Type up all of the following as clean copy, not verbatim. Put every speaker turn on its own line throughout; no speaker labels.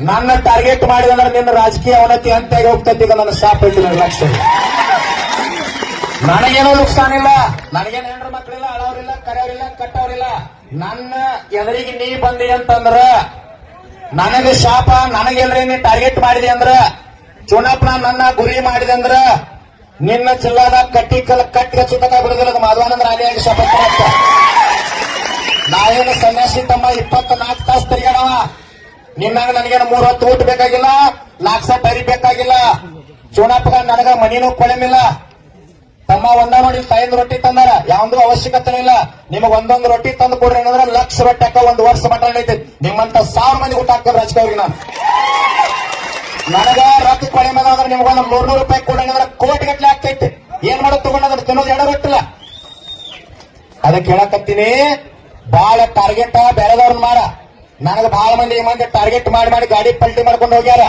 ನನ್ನ ಟಾರ್ಗೆಟ್ ಮಾಡಿದ್ರೆ ನಿನ್ನ ರಾಜಕೀಯ ಅವನತಿ ಅಂತ ಹೋಗ್ತೈತಿ. ಈಗ ನನ್ನ ಶಾಪ್ ಐತಿ ಲಕ್ಷ. ನನಗೇನೋ ನುಕ್ಸಾನ ಇಲ್ಲ, ನನಗೇನು ಹೆಣ್ಣು ಮಕ್ಕಳಿಲ್ಲ, ಅಳವ್ರಿಲ್ಲ, ಕರೆಯವರಿಲ್ಲ, ಕಟ್ಟವ್ರಿಲ್ಲ. ನನ್ನ ಎದುರಿಗೆ ನೀ ಬಂದಿ ಅಂತಂದ್ರ ನನಗೆ ಶಾಪ. ನನಗೆಲ್ರಿ ನೀ ಟಾರ್ಗೆಟ್ ಮಾಡಿದೆ ಅಂದ್ರ, ಚುನಾವಣಾ ನನ್ನ ಗುರಿ ಮಾಡಿದೆ ಅಂದ್ರ ನಿನ್ನ ಜಿಲ್ಲಾದ ಕಟ್ಟಿಗೆ ಸುತ್ತಕ ಬಿಡುದಿಲ್ಲ. ಮಾಧವಾನಂದ ರಾಣಿಯಾಗಿ ಶಪಥ ಮಾಡ್ತ. ನಾವೇನು ಸನ್ಯಾಸಿ ತಮ್ಮ 24 ತಾಸು ತಿರುಗಾಡವ. ನಿನ್ನಾಗ ನನಗೇನು 3 ಹೊತ್ತು ಊಟ ಬೇಕಾಗಿಲ್ಲ, 4 ಸಟ್ ಅರಿ ಬೇಕಾಗಿಲ್ಲ. ಚುನಾಪಗ ನನಗ ಮನಿನೂ ಕೊಳೆಮಿಲ್ಲ. ತಮ್ಮ ಒಂದ ನೋಡಿ ತಾಯಿಂದ ರೊಟ್ಟಿ ತಂದಾರ, ಯಾವ್ದು ಅವಶ್ಯಕತೆ ಇಲ್ಲ. ನಿಮಗ್ ಒಂದೊಂದು ರೊಟ್ಟಿ ತಂದು ಕೊಡ್ರಿ ಏನಂದ್ರೆ 1 ಲಕ್ಷ ರೊಟ್ಟಿ ಹಾಕ 1 ವರ್ಷ ಮಟ್ಟ ನಡೀತೈತಿ. ನಿಮ್ಮಂತ 1000 ಮಂದಿ ಊಟ ಹಾಕ್ತಾರೆ ರಾಜಕೀಯವ್ರಿಗೆ. ನನಗ ರೊಕ್ಕ ಕೊಳೆ ಮೇಲೆ ಅಂದ್ರೆ ನಿಮ್ಗೊಂದು 300 ರೂಪಾಯಿ ಕೊಡಂದ್ರೆ ಕೋಟಿ ಗಟ್ಲೆ ಆಗ್ತೈತಿ. ಏನ್ ಮಾಡೋದು ತಗೊಂಡ್ರೆ ತಿನ್ನೋದು ಎಡ ಗೊತ್ತಿಲ್ಲ. ಅದಕ್ಕೆ ಹೇಳಕತ್ತೀನಿ, ಬಾಳ ಟಾರ್ಗೆಟ್ ಬೇರೆದವ್ರನ್ನ ಮಾಡ. ನನಗೆ ಬಹಳ ಮಂದಿ ಟಾರ್ಗೆಟ್ ಮಾಡಿ ಗಾಡಿ ಪಲ್ಟಿ ಮಾಡ್ಕೊಂಡು ಹೋಗ್ಯಾರ.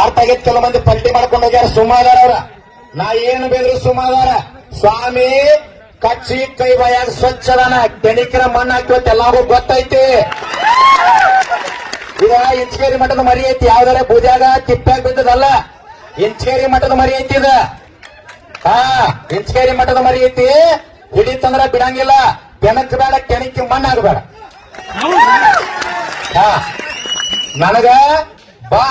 ಅರ್ಥ ಆಗೈತಿ. ಕೆಲವು ಮಂದಿ ಪಲ್ಟಿ ಮಾಡ್ಕೊಂಡು ಹೋಗ್ಯಾರ, ಸುಮ್ಮಾದಾರ ಅವ್ರ. ನಾ ಏನು ಬೇದ್ರು ಸುಮ್ಮಾದಾರ. ಸ್ವಾಮಿ ಕಚ್ಚಿ ಕೈ ಬಾಯಾಗ ಸ್ವಚ್ಛದಾನ, ತೆಣಿಕರ ಮಣ್ಣು ಹಾಕಿವತ್ತ ಎಲ್ಲಾಗೂ ಗೊತ್ತೈತಿ. ಈಗ ಇಂಚಗೇರಿ ಮಠದ ಮರಿ ಐತಿ, ಯಾವ್ದಾರ ಬೂದ್ಯಾಗ ತಿಪ್ಪಾಗ ಬಿದ್ದದಲ್ಲ. ಇಂಚಗೇರಿ ಮಠದ ಮರಿ ಐತಿ ಇದ. ಇಂಚಗೇರಿ ಮಠದ ಮರಿ ಐತಿ. ಹಿಡಿತಂದ್ರ ಬಿಡಂಗಿಲ್ಲ. ಕೆಣಕ್ ಬೇಡ, ಕೆಣಕಿ ಮಣ್ಣಾಗಬೇಡ. ನನಗ ಬಾ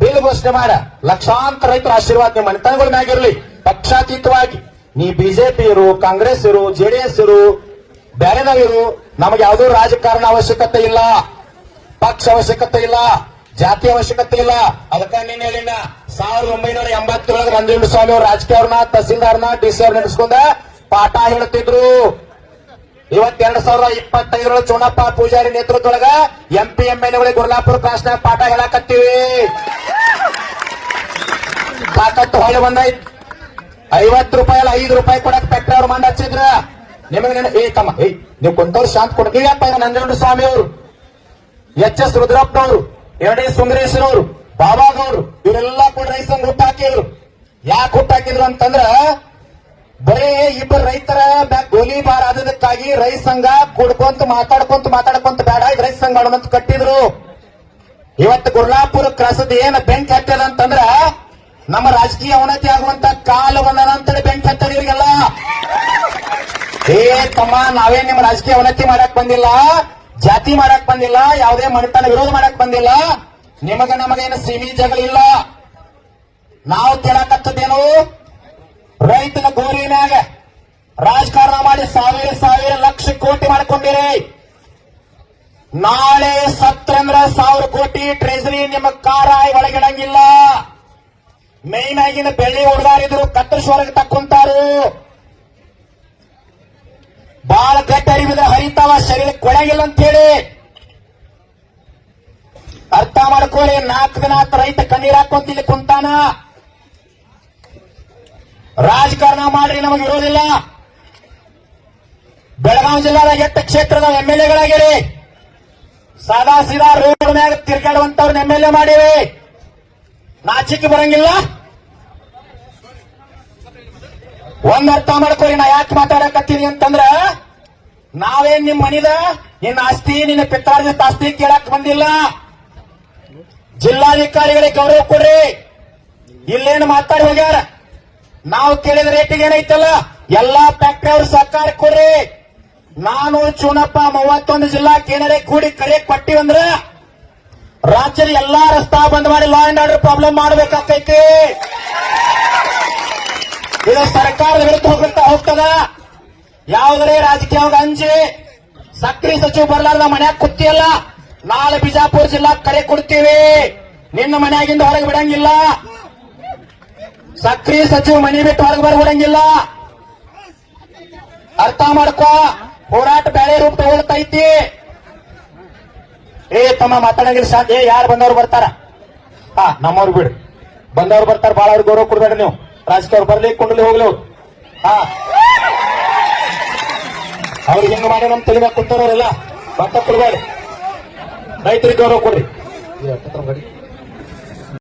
ಬಿಲ್ ಘೋಷಣೆ ಮಾಡ. ಲಕ್ಷಾಂತರ ರೈತರ ಆಶೀರ್ವಾದ ನಿಮ್ಮ ಮನೆತನಗಳ ಮ್ಯಾಗಿರ್ಲಿ. ಪಕ್ಷಾತೀತವಾಗಿ ನೀ ಬಿಜೆಪಿ ಇರು, ಕಾಂಗ್ರೆಸ್ ಇರು, ಜೆಡಿಎಸ್ ಇರು, ಬೇರೆನಾಗಿರು, ನಮಗೆ ಯಾವುದೂ ರಾಜಕಾರಣ ಅವಶ್ಯಕತೆ ಇಲ್ಲ, ಪಕ್ಷ ಅವಶ್ಯಕತೆ ಇಲ್ಲ, ಜಾತಿ ಅವಶ್ಯಕತೆ ಇಲ್ಲ. ಅದಕ್ಕೆ ನೀನ್ ಹೇಳಿನ 1987 ನಂಜುಂಡಸ್ವಾಮಿ ಅವ್ರ ರಾಜಕೀಯವ್ರನ್ನ, ತಹಸೀಲ್ದಾರ್ನ, ಡಿಸಿ ಅವ್ರ ನೆನೆಸ್ಕೊಂಡ ಪಾಠ ಹೇಳುತ್ತಿದ್ರು. ಇವತ್ 2025 ಚುನಪ್ಪ ಪೂಜಾರಿ ನೇತೃತ್ವದೊಳಗ MP MLA ಗುರ್ಲಾಪುರ ಕ್ರಾಸ್ನಾಗ ಪಾಠ ಹೇಳಕತ್ತೀವಿ. ತಾಕತ್ತು ಹೊಳೆ ಬಂದೈತ್. 50 ರೂಪಾಯಿ ಅಲ್ಲ 5 ರೂಪಾಯಿ ಕೊಡಕ್ ಫ್ಯಾಕ್ಟ್ರಿ ಅವ್ರು ಮಂಡ್ ಹಚ್ಚಿದ್ರ. ನಿಮಗೆ ತಮ್ಮ ನೀವು ಕುಂತವ್ರು ಶಾಂತ ಕೊಡ. ನೀವ್ಯಾಪ ನಂಜುಂಡಸ್ವಾಮಿ ಅವರು, HS ರುದ್ರಪ್ಪನವರು, ಎರಡೇ ಸುಂದರೇಶ್ವರವರು, ಬಾಬಾಗೌರು ಇವರೆಲ್ಲ ಕೂಡ ರೈತ ಸಂಘ ಹುಟ್ಟು ಹಾಕಿದ್ರು. ಯಾಕೆ ಹುಟ್ಟು ಹಾಕಿದ್ರು ಅಂತಂದ್ರ ಬರೀ ಇಬ್ಬರು ರೈತರ ಗೋಲಿಬಾರ್ ಆದದಕ್ಕಾಗಿ ರೈತ ಸಂಘ ಕುಡ್ಕೊಂತ ಮಾತಾಡ್ಕೊಂತ ಬೇಡ, ಇದು ರೈತ ಸಂಘ ಮಾಡೋದಂತ ಕಟ್ಟಿದ್ರು. ಇವತ್ತು ಗುರ್ಲಾಪುರ ಕ್ರಾಸದ ಏನ್ ಬೆಂಕಿ ಹತ್ತದ ಅಂತಂದ್ರ ನಮ್ಮ ರಾಜಕೀಯ ಅವನತಿ ಆಗುವಂತ ಕಾಲ ಬಂದದ ಅಂತೇಳಿ ಬೆಂಕಿ ಹತ್ತದ ಇವರಿಗೆಲ್ಲ. ತಮ್ಮ, ನಾವೇನ್ ನಿಮ್ಮ ರಾಜಕೀಯ ಅವನತಿ ಮಾಡಕ್ ಬಂದಿಲ್ಲ, ಜಾತಿ ಮಾಡಕ್ ಬಂದಿಲ್ಲ, ಯಾವುದೇ ಮನೆತನ ವಿರೋಧ ಮಾಡಕ್ ಬಂದಿಲ್ಲ. ನಮಗೇನು ಸೀಮಿ ಜಗಳಿಲ್ಲ. ನಾವು ಕೇಳಕತ್ತದೇನು, ರೈತನ ಗೋರಿನಾಗ ರಾಜಕಾರಣ ಮಾಡಿ ಸಾವಿರ ಲಕ್ಷ ಕೋಟಿ ಮಾಡ್ಕೊಂಡಿರಿ. ನಾಳೆ ಸತ್ತಂದ್ರ 1000 ಕೋಟಿ ಟ್ರೆಜರಿ ನಿಮ್ಮ ಕಾರಾಯಿ ಒಳಗಿಡಂಗಿಲ್ಲ. ಮೈನ್ ಆಗಿನ ಬೆಳ್ಳಿ ಹುಡುಗಾರಿದ್ರು ಕತ್ತರಿಸುವರೆಗೆ ತಕ್ಕೊಂತಾರು. ಬಾಳ ಗಟ್ಟಿ ಅರಿವಿದ್ರೆ ಹರಿತಾವ, ಶರೀರಕ್ಕೆ ಕೊಳಗಿಲ್ಲ ಅಂತ ಹೇಳಿ ಅರ್ಥ ಮಾಡ್ಕೊಳ್ಳಿ. 4 ದಿನ ರೈತ ಕಣ್ಣೀರ್ ಹಾಕೊಂತ ಇಲ್ಲಿ ಕುಂತಾನ. ರಾಜಕಾರಣ ಮಾಡ್ರಿ, ನಮಗೆ ಇರೋದಿಲ್ಲ. ಬೆಳಗಾವಿ ಜಿಲ್ಲಾದ 8 ಕ್ಷೇತ್ರದ MLAಗಳಾಗಿರಿ. ಸಾದಾ ಸೀದಾ ರೋಡ್ ಮ್ಯಾಗ ತಿರ್ಗಾಡುವಂತವ್ರನ್ನ MLA ಮಾಡಿವಿ. ನಾಚಿಕೆ ಬರಂಗಿಲ್ಲ. ಒಂದ್ ಅರ್ಥ ಮಾಡ್ಕೊಳ್ಳಿ, ನಾ ಯಾಕೆ ಮಾತಾಡಕತ್ತೀನಿ ಅಂತಂದ್ರ, ನಾವೇನ್ ನಿಮ್ ಮನಿದ ನಿನ್ನ ಆಸ್ತಿ, ನಿನ್ನ ಪಿತ್ರಾರ್ಜಿತ ಆಸ್ತಿ ಕೇಳಕ್ ಬಂದಿಲ್ಲ. ಜಿಲ್ಲಾಧಿಕಾರಿಗಳಿಗೆ ಗೌರವ ಕೊಡ್ರಿ. ಇಲ್ಲೇನು ಮಾತಾಡಿ ಹೋಗ್ಯಾರ. ನಾವು ಕೇಳಿದ ರೇಟಿಗೆ ಏನೈತಲ್ಲ ಎಲ್ಲಾ ಫ್ಯಾಕ್ಟರಿ ಅವ್ರ ಸಹಕಾರ ಕೊಡ್ರಿ. ನಾನು ಚುನಪ್ಪ 31 ಜಿಲ್ಲಾಕ್ಕೆ ಏನಾರೇ ಕೂಡಿ ಕರೆ ಕೊಟ್ಟಿವಂದ್ರ ರಾಜ್ಯದ ಎಲ್ಲಾ ರಸ್ತಾ ಬಂದ್ ಮಾಡಿ ಲಾ ಅಂಡ್ ಆರ್ಡರ್ ಪ್ರಾಬ್ಲಮ್ ಮಾಡಬೇಕಾಗ್ತೈತಿ. ಇದು ಸರ್ಕಾರದ ವಿರುದ್ಧ ಹೋಗ್ತದ. ಯಾವುದೇ ರಾಜಕೀಯ ಅಂಜಿ ಸಕ್ರಿ ಸಚಿವ ಬರ್ಲಾರ್ದ ಮನ್ಯಾಗ ಕೂತಿಯಲ್ಲ, ನಾಳೆ ಬಿಜಾಪುರ ಜಿಲ್ಲಾ ಕರೆ ಕೊಡ್ತೀವಿ. ನಿನ್ನ ಮನ್ಯಾಗಿಂದ ಹೊರಗೆ ಬಿಡಂಗಿಲ್ಲ. ಸಕ್ರಿ ಸಚಿವ ಮನಿ ಬಿಟ್ಟು ಹೊರಗೆ ಬರ್ಬಿಡಂಗಿಲ್ಲ. ಅರ್ಥ ಮಾಡ್ಕೋ. ಹೋರಾಟ ಬೇರೆ ರೂಪ ತಗೊಳ್ತೈತಿ. ತಮ್ಮ ಮಾತಾಡಂಗಿಲ್ಲ. ಶಾಂತಿ. ಯಾರು ಬಂದವ್ರು ಬರ್ತಾರ? ನಮ್ಮವ್ರು ಬಿಡ್ರಿ. ಬಂದವ್ರು ಬರ್ತಾರ, ಬಾಳ ಅವ್ರಿಗೆ ಗೌರವ ಕೊಡ್ಬೇಡ್ರಿ ನೀವು. ರಾಜಕೀಯ ಅವ್ರು ಬರ್ಲಿ, ಕುಂಡಲಿ ಹೋಗ್ಲಿ ಅವ್ರು. ಅವ್ರಿಗೆ ಹೆಂಗ ಮಾಡಿ ನಮ್ ತೆಲಿಮ್ಯಾಗ ಕುಂತಾರಲ್ಲ, ಭತ್ತ ಕೊಡ್ಬೇಡಿ. ರೈತರಿಗೆ ಗೌರವ ಕೊಡ್ರಿ.